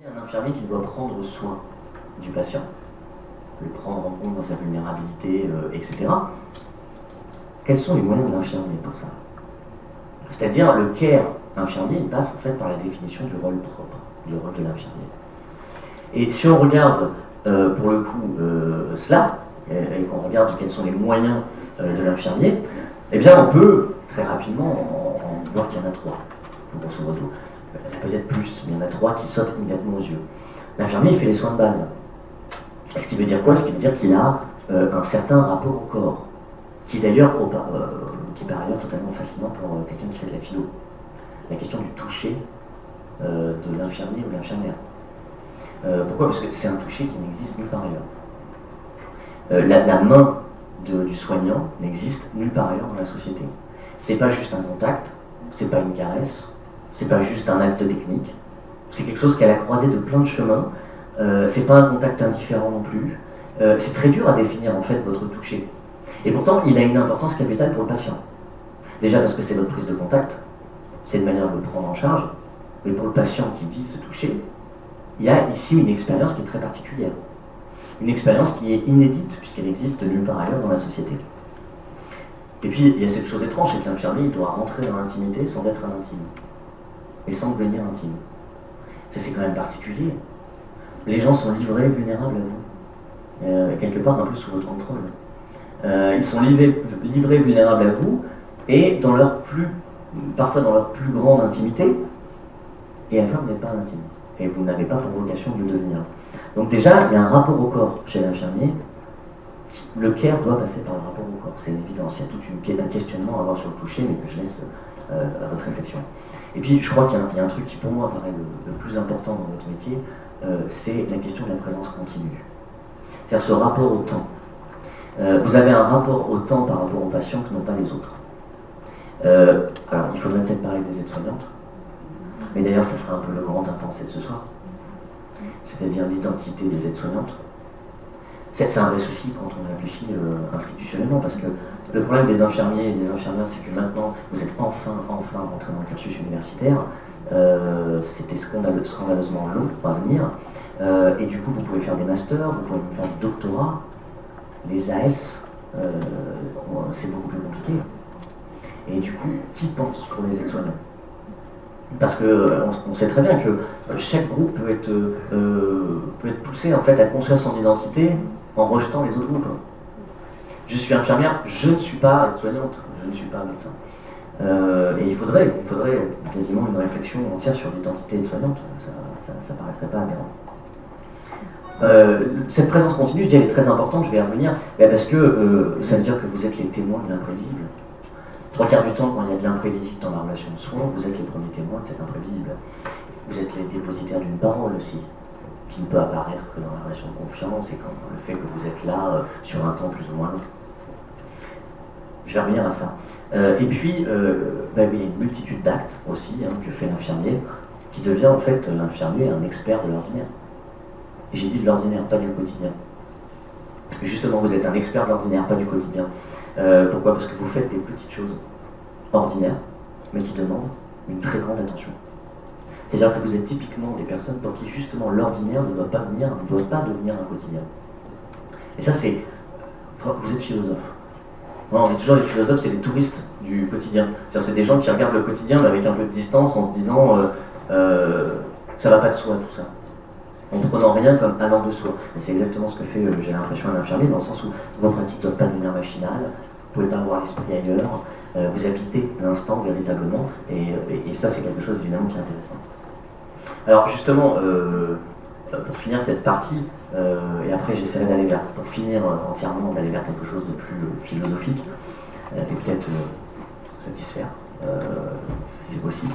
Un infirmier qui doit prendre soin du patient, le prendre en compte dans sa vulnérabilité, etc. Quels sont les moyens de l'infirmier pour ça? C'est-à-dire le care infirmier, il passe en fait par la définition du rôle propre, du rôle de l'infirmier. Et si on regarde pour le coup cela, et qu'on regarde quels sont les moyens de l'infirmier, eh bien on peut très rapidement en voir qu'il y en a trois, grosso modo. Il y en a peut-être plus, mais il y en a trois qui sautent immédiatement aux yeux. L'infirmier, il fait les soins de base. Ce qui veut dire quoi? Ce qui veut dire qu'il a un certain rapport au corps, qui d'ailleurs, qui est par ailleurs totalement fascinant pour quelqu'un qui fait de la philo. La question du toucher de l'infirmier ou de l'infirmière. Pourquoi? Parce que c'est un toucher qui n'existe nulle part ailleurs. La main du soignant n'existe nulle part ailleurs dans la société. C'est pas juste un contact, c'est pas une caresse, c'est pas juste un acte technique, c'est quelque chose qui est à la croisée de plein de chemins, c'est pas un contact indifférent non plus, c'est très dur à définir en fait votre toucher. Et pourtant, il a une importance capitale pour le patient. Déjà parce que c'est votre prise de contact, c'est une manière de le prendre en charge, mais pour le patient qui vit ce toucher, il y a ici une expérience qui est très particulière. Une expérience qui est inédite, puisqu'elle existe nulle part ailleurs dans la société. Et puis, il y a cette chose étrange, c'est que l'infirmier, il doit rentrer dans l'intimité sans être un intime. Et sans devenir intime. Ça, c'est quand même particulier. Les gens sont livrés, vulnérables à vous. Quelque part, un peu sous votre contrôle. Ils sont livrés, vulnérables à vous, et parfois dans leur plus grande intimité, et à la fin, vous n'êtes pas intime. Et vous n'avez pas pour vocation de le devenir. Donc déjà, il y a un rapport au corps chez l'infirmier. Le care doit passer par le rapport au corps, c'est une évidence. Il y a tout un questionnement à avoir sur le toucher, mais que je laisse à votre réflexion. Et puis, je crois qu'il y a un truc qui, pour moi, paraît le plus important dans votre métier, c'est la question de la présence continue. C'est-à-dire ce rapport au temps. Vous avez un rapport au temps par rapport aux patients que n'ont pas les autres. Alors, il faudrait peut-être parler des aides-soignantes, mais d'ailleurs, ça sera un peu le grand impensé de ce soir. C'est-à-dire l'identité des aides-soignantes. C'est un vrai souci quand on réfléchit institutionnellement, parce que le problème des infirmiers et des infirmières, c'est que maintenant, vous êtes enfin rentré dans le cursus universitaire. C'était scandaleusement long à venir. Et du coup, vous pouvez faire des masters, vous pouvez faire des doctorats. Les AS, c'est beaucoup plus compliqué. Et du coup, qui pense pour les aides-soignants? Parce qu'on sait très bien que chaque groupe peut être poussé en fait à construire son identité en rejetant les autres groupes. Je suis infirmière, je ne suis pas aide-soignante, je ne suis pas médecin. Et il faudrait quasiment une réflexion entière sur l'identité aide-soignante, ça paraîtrait pas aberrant. Cette présence continue, je dis, elle est très importante, je vais y revenir, parce que ça veut dire que vous êtes les témoins de l'imprévisible. 3/4 du temps, quand il y a de l'imprévisible dans la relation de soins, vous êtes les premiers témoins de cet imprévisible. Vous êtes les dépositaires d'une parole aussi, qui ne peut apparaître que dans la relation de confiance et quand le fait que vous êtes là sur un temps plus ou moins long. Je vais revenir à ça. Et puis, il y a une multitude d'actes aussi que fait l'infirmier, qui devient en fait l'infirmier un expert de l'ordinaire. Et j'ai dit de l'ordinaire, pas du quotidien. Justement, vous êtes un expert de l'ordinaire, pas du quotidien. Pourquoi? Parce que vous faites des petites choses ordinaires, mais qui demandent une très grande attention. C'est-à-dire que vous êtes typiquement des personnes pour qui justement l'ordinaire ne doit pas devenir un quotidien. Et ça, c'est... Vous êtes philosophe. Non, on dit toujours les philosophes, c'est des touristes du quotidien. C'est-à-dire c'est des gens qui regardent le quotidien, mais avec un peu de distance, en se disant ça va pas de soi tout ça. En prenant rien comme allant de soi. Et c'est exactement ce que fait, j'ai l'impression, un infirmier, dans le sens où vos pratiques ne doivent pas devenir machinales, vous ne pouvez pas avoir l'esprit ailleurs, vous habitez l'instant véritablement, et ça c'est quelque chose évidemment qui est intéressant. Alors justement, pour finir cette partie, et après j'essaierai d'aller vers, pour finir entièrement, d'aller vers quelque chose de plus philosophique, et peut-être satisfaire, si c'est possible.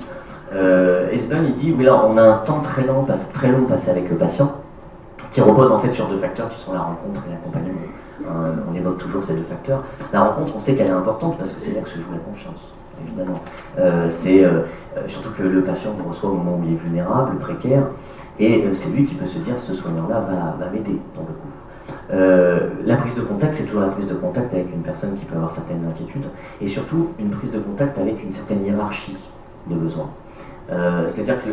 Esben il dit, oui là on a un temps très long passé avec le patient, qui repose en fait sur deux facteurs qui sont la rencontre et l'accompagnement. On évoque toujours ces deux facteurs. La rencontre, on sait qu'elle est importante parce que c'est là que se joue la confiance, évidemment. C'est surtout que le patient vous reçoit au moment où il est vulnérable, précaire, et c'est lui qui peut se dire ce soignant-là va m'aider dans le coup. La prise de contact, c'est toujours la prise de contact avec une personne qui peut avoir certaines inquiétudes, et surtout une prise de contact avec une certaine hiérarchie de besoins. C'est-à-dire que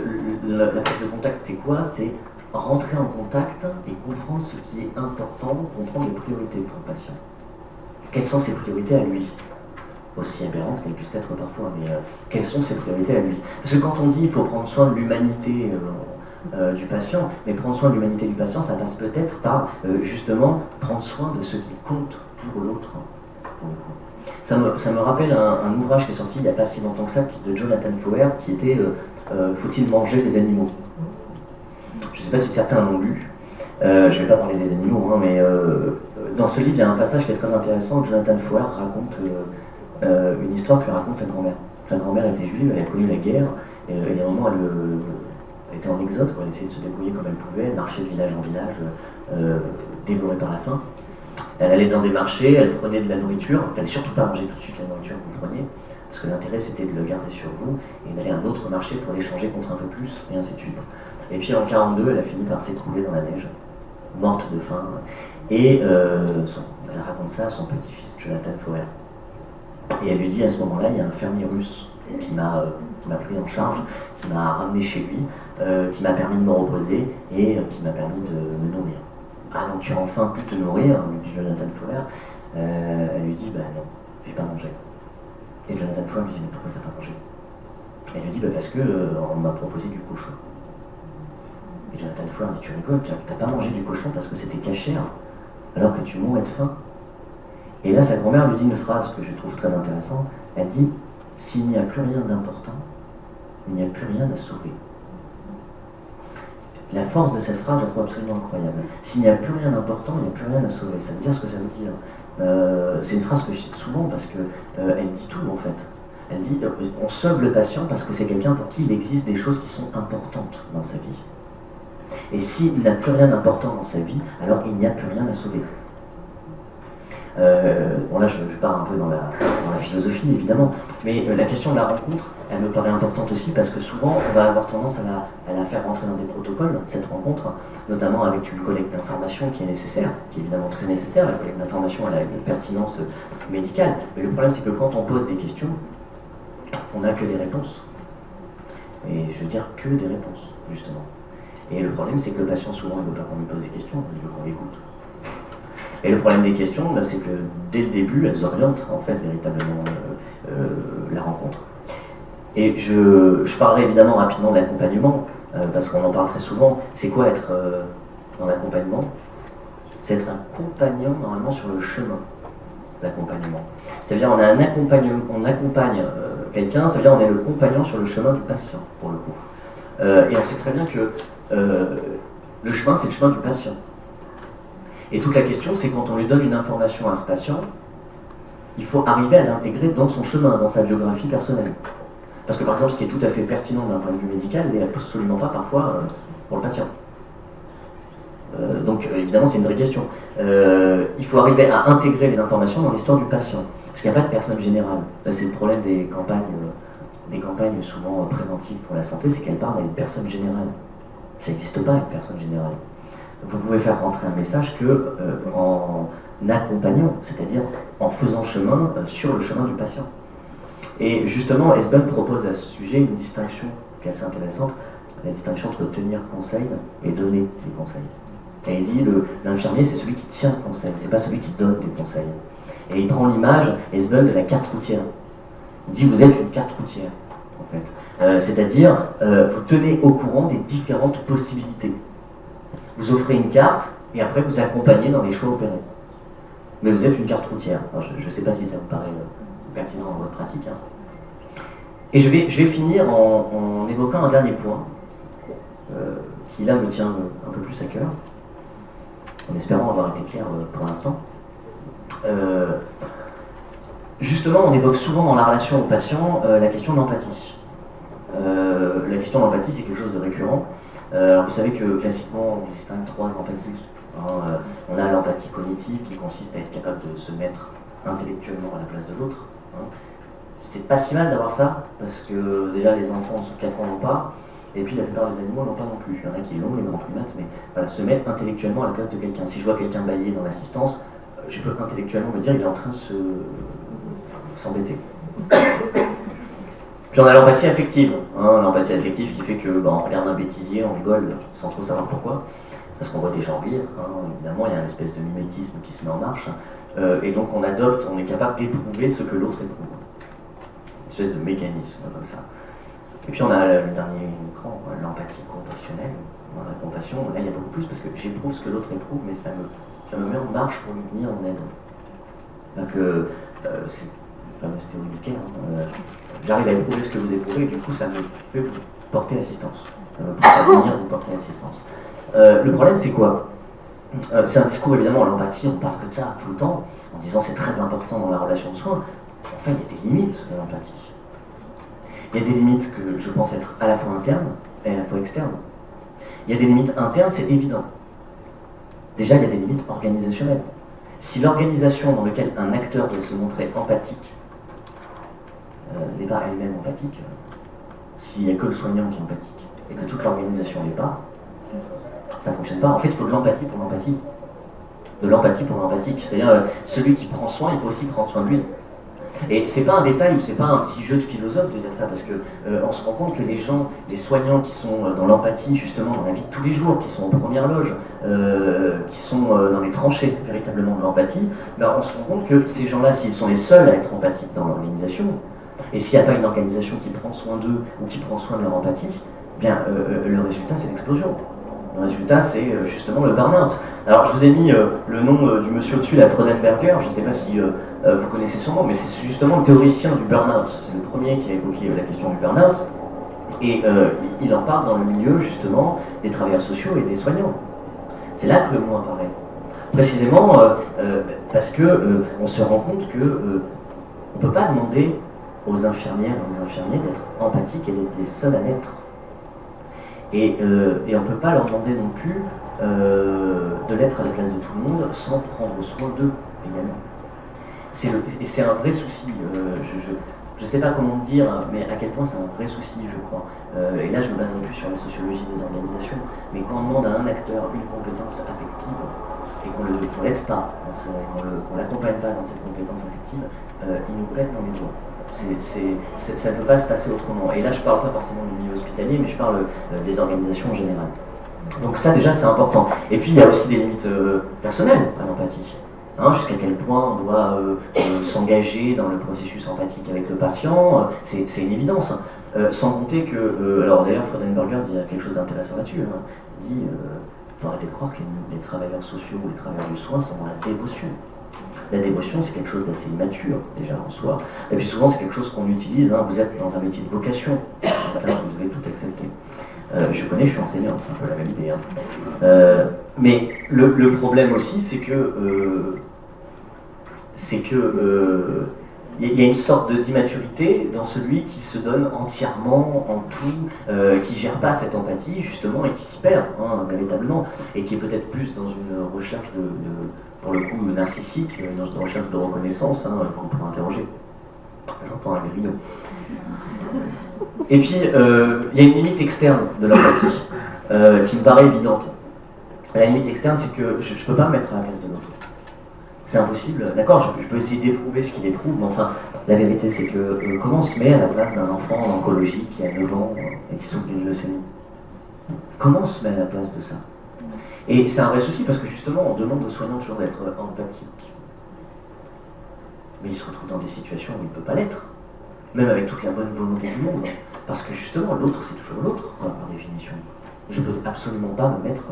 la prise de contact, c'est quoi? C'est rentrer en contact et comprendre ce qui est important, comprendre les priorités pour le patient. Quelles sont ses priorités à lui? Aussi aberrantes qu'elles puissent être parfois, mais quelles sont ses priorités à lui? Parce que quand on dit qu'il faut prendre soin de l'humanité du patient, mais prendre soin de l'humanité du patient, ça passe peut-être par justement prendre soin de ce qui compte pour l'autre, pour le coup. Ça me rappelle un ouvrage qui est sorti il n'y a pas si longtemps que ça, de Jonathan Foer, qui était Faut-il manger les animaux? Je ne sais pas si certains l'ont lu. Je ne vais pas parler des animaux, hein, mais dans ce livre, il y a un passage qui est très intéressant où Jonathan Foer raconte une histoire que raconte sa grand-mère. Sa grand-mère était juive, elle a connu la guerre, et à un moment, elle était en exode, elle essayait de se débrouiller comme elle pouvait, elle marchait de village en village, dévorée par la faim. Elle allait dans des marchés, elle prenait de la nourriture, il ne fallait surtout pas manger tout de suite la nourriture que vous preniez, parce que l'intérêt c'était de le garder sur vous et d'aller à un autre marché pour l'échanger contre un peu plus, et ainsi de suite. Et puis en 1942, elle a fini par s'écrouler dans la neige, morte de faim, et elle raconte ça à son petit-fils, Jonathan Foer. Et elle lui dit à ce moment-là, il y a un fermier russe qui m'a pris en charge, qui m'a ramené chez lui, qui m'a permis de me reposer et qui m'a permis de me nourrir. Ah donc tu as enfin pu te nourrir, lui dit Jonathan Foer. Elle lui dit, bah non, j'ai pas mangé. Et Jonathan Foer lui dit, mais pourquoi t'as pas mangé? Elle lui dit, bah parce que on m'a proposé du cochon. Et Jonathan Foer dit, tu rigoles, t'as pas mangé du cochon parce que c'était cachère, alors que tu mourais de faim. Et là, sa grand-mère lui dit une phrase que je trouve très intéressante. Elle dit, s'il n'y a plus rien d'important, il n'y a plus rien à sauver. La force de cette phrase, je la trouve absolument incroyable. S'il n'y a plus rien d'important, il n'y a plus rien à sauver. Ça veut dire ce que ça veut dire. C'est une phrase que je cite souvent parce qu'elle dit tout en fait. Elle dit, on sauve le patient parce que c'est quelqu'un pour qui il existe des choses qui sont importantes dans sa vie. Et s'il n'a plus rien d'important dans sa vie, alors il n'y a plus rien à sauver. Bon là je pars un peu dans la philosophie évidemment, mais la question de la rencontre, elle me paraît importante aussi parce que souvent on va avoir tendance à la faire rentrer dans des protocoles, cette rencontre, notamment avec une collecte d'informations qui est nécessaire, qui est évidemment très nécessaire. La collecte d'informations elle a une pertinence médicale, mais le problème c'est que quand on pose des questions, on n'a que des réponses. Et je veux dire que des réponses, justement. Et le problème c'est que le patient souvent il ne veut pas qu'on lui pose des questions, il veut qu'on l'écoute. Et le problème des questions, c'est que dès le début, elles orientent en fait véritablement la rencontre. Et je parlerai évidemment rapidement de l'accompagnement, parce qu'on en parle très souvent. C'est quoi être dans l'accompagnement? C'est être un compagnon normalement sur le chemin d'accompagnement. Ça veut dire on a un accompagnement, on accompagne quelqu'un, ça veut dire on est le compagnon sur le chemin du patient, pour le coup. Et on sait très bien que le chemin, c'est le chemin du patient. Et toute la question, c'est quand on lui donne une information à ce patient, il faut arriver à l'intégrer dans son chemin, dans sa biographie personnelle. Parce que par exemple, ce qui est tout à fait pertinent d'un point de vue médical n'est absolument pas parfois pour le patient. Donc évidemment, c'est une vraie question. Il faut arriver à intégrer les informations dans l'histoire du patient. Parce qu'il n'y a pas de personne générale. Là, c'est le problème des campagnes souvent préventives pour la santé, c'est qu'elles parlent à une personne générale. Ça n'existe pas une personne générale. Vous pouvez faire rentrer un message que en accompagnant, c'est-à-dire en faisant chemin sur le chemin du patient. Et justement, Hesben propose à ce sujet une distinction qui est assez intéressante, la distinction entre tenir conseil et donner des conseils. Et il dit l'infirmier c'est celui qui tient le conseil, c'est pas celui qui donne des conseils. Et il prend l'image, Hesben, de la carte routière. Il dit vous êtes une carte routière, en fait. C'est-à-dire, vous tenez au courant des différentes possibilités. Vous offrez une carte et après vous accompagnez dans les choix opérés. Mais vous êtes une carte routière. Alors, je ne sais pas si ça vous paraît pertinent dans votre pratique. Hein. Et je vais finir en évoquant un dernier point qui là me tient un peu plus à cœur, en espérant avoir été clair pour l'instant. Justement, on évoque souvent dans la relation au patient la question de l'empathie. La question de l'empathie, c'est quelque chose de récurrent. Vous savez que classiquement, on distingue 3 empathies. On a l'empathie cognitive qui consiste à être capable de se mettre intellectuellement à la place de l'autre. C'est pas si mal d'avoir ça, parce que déjà les enfants en dessous de 4 ans n'ont pas, et puis la plupart des animaux n'ont pas non plus. Il y en a qui l'ont, les grands primates, mais voilà, se mettre intellectuellement à la place de quelqu'un. Si je vois quelqu'un bâiller dans l'assistance, je peux intellectuellement me dire qu'il est en train de s'embêter. Puis on a l'empathie affective, hein, l'empathie affective qui fait que on regarde un bêtisier, on rigole sans trop savoir pourquoi, parce qu'on voit des gens rire, hein, évidemment il y a une espèce de mimétisme qui se met en marche, et donc on adopte, on est capable d'éprouver ce que l'autre éprouve. Une espèce de mécanisme comme ça. Et puis on a le dernier cran, l'empathie compassionnelle. Dans la compassion, là il y a beaucoup plus parce que j'éprouve ce que l'autre éprouve, mais ça me met en marche pour lui venir en aide. Donc c'est la fameuse théorie du Caire. J'arrive à éprouver ce que vous éprouvez, et du coup ça me fait vous porter assistance. Ça me pousse à venir vous porter assistance. Le problème c'est quoi? C'est un discours évidemment, l'empathie, on parle que de ça tout le temps, en disant c'est très important dans la relation de soins. Enfin, il y a des limites de l'empathie. Il y a des limites que je pense être à la fois internes et à la fois externes. Il y a des limites internes, c'est évident. Déjà, il y a des limites organisationnelles. Si l'organisation dans laquelle un acteur doit se montrer empathique n'est pas elle-même empathique, s'il n'y a que le soignant qui est empathique et que toute l'organisation n'est pas, ça ne fonctionne pas. En fait, il faut de l'empathie pour l'empathie. De l'empathie pour l'empathie. C'est-à-dire, celui qui prend soin, il faut aussi prendre soin de lui. Et c'est pas un détail ou c'est pas un petit jeu de philosophe de dire ça, parce que on se rend compte que les gens, les soignants qui sont dans l'empathie, justement, dans la vie de tous les jours, qui sont en première loge, qui sont dans les tranchées véritablement de l'empathie, on se rend compte que ces gens-là, s'ils sont les seuls à être empathiques dans l'organisation, et s'il n'y a pas une organisation qui prend soin d'eux ou qui prend soin de leur empathie, le résultat c'est l'explosion. Le résultat, c'est justement le burn-out. Alors, je vous ai mis le nom du monsieur au-dessus, la Freudenberger, je ne sais pas si vous connaissez son nom, mais c'est justement le théoricien du burn-out. C'est le premier qui a évoqué la question du burn-out. Et il en parle dans le milieu, justement, des travailleurs sociaux et des soignants. C'est là que le mot apparaît. Précisément parce que on se rend compte que on ne peut pas demander aux infirmières et aux infirmiers d'être empathiques et d'être les seuls à l'être. Et on ne peut pas leur demander non plus de l'être à la place de tout le monde sans prendre soin d'eux également. C'est un vrai souci. Je ne sais pas comment dire, mais à quel point c'est un vrai souci, je crois. Et là, je me baserai plus sur la sociologie des organisations, mais quand on demande à un acteur une compétence affective et qu'on ne l'aide pas, qu'on ne l'accompagne pas dans cette compétence affective, il nous pète dans les doigts. Ça ne peut pas se passer autrement. Et là, je ne parle pas forcément du milieu hospitalier, mais je parle des organisations en général. Donc ça, déjà, c'est important. Et puis, il y a aussi des limites personnelles à l'empathie. Jusqu'à quel point on doit s'engager dans le processus empathique avec le patient, c'est une évidence. Sans compter que, alors d'ailleurs, Freudenberger dit quelque chose d'intéressant là-dessus. Il dit, faut arrêter de croire que les travailleurs sociaux ou les travailleurs du soin sont dans la dévotion. La dévotion, c'est quelque chose d'assez immature, déjà, en soi. Et puis souvent, c'est quelque chose qu'on utilise. Vous êtes dans un métier de vocation. Donc là, vous devez tout accepter. Je connais, je suis enseignant, c'est un peu la même idée. Mais le problème aussi, c'est que il y a une sorte d'immaturité dans celui qui se donne entièrement en tout, qui gère pas cette empathie justement et qui s'y perd véritablement, et qui est peut-être plus dans une recherche pour le coup narcissique, dans une recherche de reconnaissance qu'on pourrait interroger. J'entends un grillon. Et puis il y a une limite externe de l'empathie qui me paraît évidente. La limite externe, c'est que je ne peux pas me mettre à la place de l'autre. C'est impossible, d'accord, je peux essayer d'éprouver ce qu'il éprouve, mais enfin, la vérité c'est que comment on se met à la place d'un enfant en oncologie qui a 9 ans et qui souffre d'une leucémie? Comment on se met à la place de ça? Et c'est un vrai souci parce que justement, on demande aux soignants toujours d'être empathiques. Mais il se retrouve dans des situations où il ne peut pas l'être, même avec toute la bonne volonté du monde, parce que justement, l'autre c'est toujours l'autre, par définition. Je ne peux absolument pas me mettre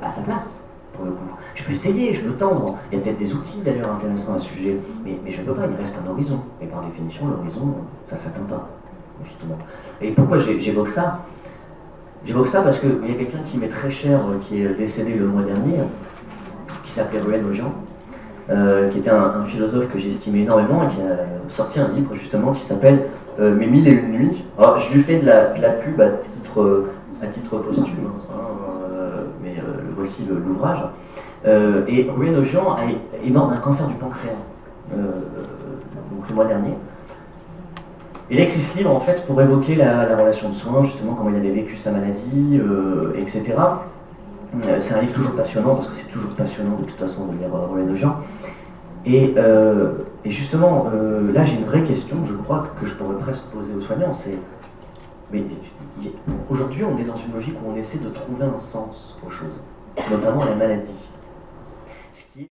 à sa place. Pour le coup. Je peux essayer, je peux tendre. Il y a peut-être des outils d'ailleurs intéressants à ce sujet, mais je ne peux pas, il reste un horizon. Et par définition, l'horizon, ça ne s'atteint pas, justement. Et pourquoi j'évoque ça? J'évoque ça parce qu'il y a quelqu'un qui m'est très cher, qui est décédé le mois dernier, qui s'appelait Ruel Augian, qui était un philosophe que j'estimais énormément et qui a sorti un livre justement qui s'appelle Mes 1001 nuits. Alors, je lui fais de la pub à titre posthume. Mais voici l'ouvrage. Et Ruel Augian est mort d'un cancer du pancréas, donc le mois dernier. Il a écrit ce livre en fait pour évoquer la relation de soins, justement comment il avait vécu sa maladie, etc. C'est un livre toujours passionnant, parce que c'est toujours passionnant de toute façon de lire Ruel Augian. Et justement, là j'ai une vraie question, je crois, que je pourrais presque poser aux soignants, c'est, mais aujourd'hui on est dans une logique où on essaie de trouver un sens aux choses, notamment à la maladie. Ce qui est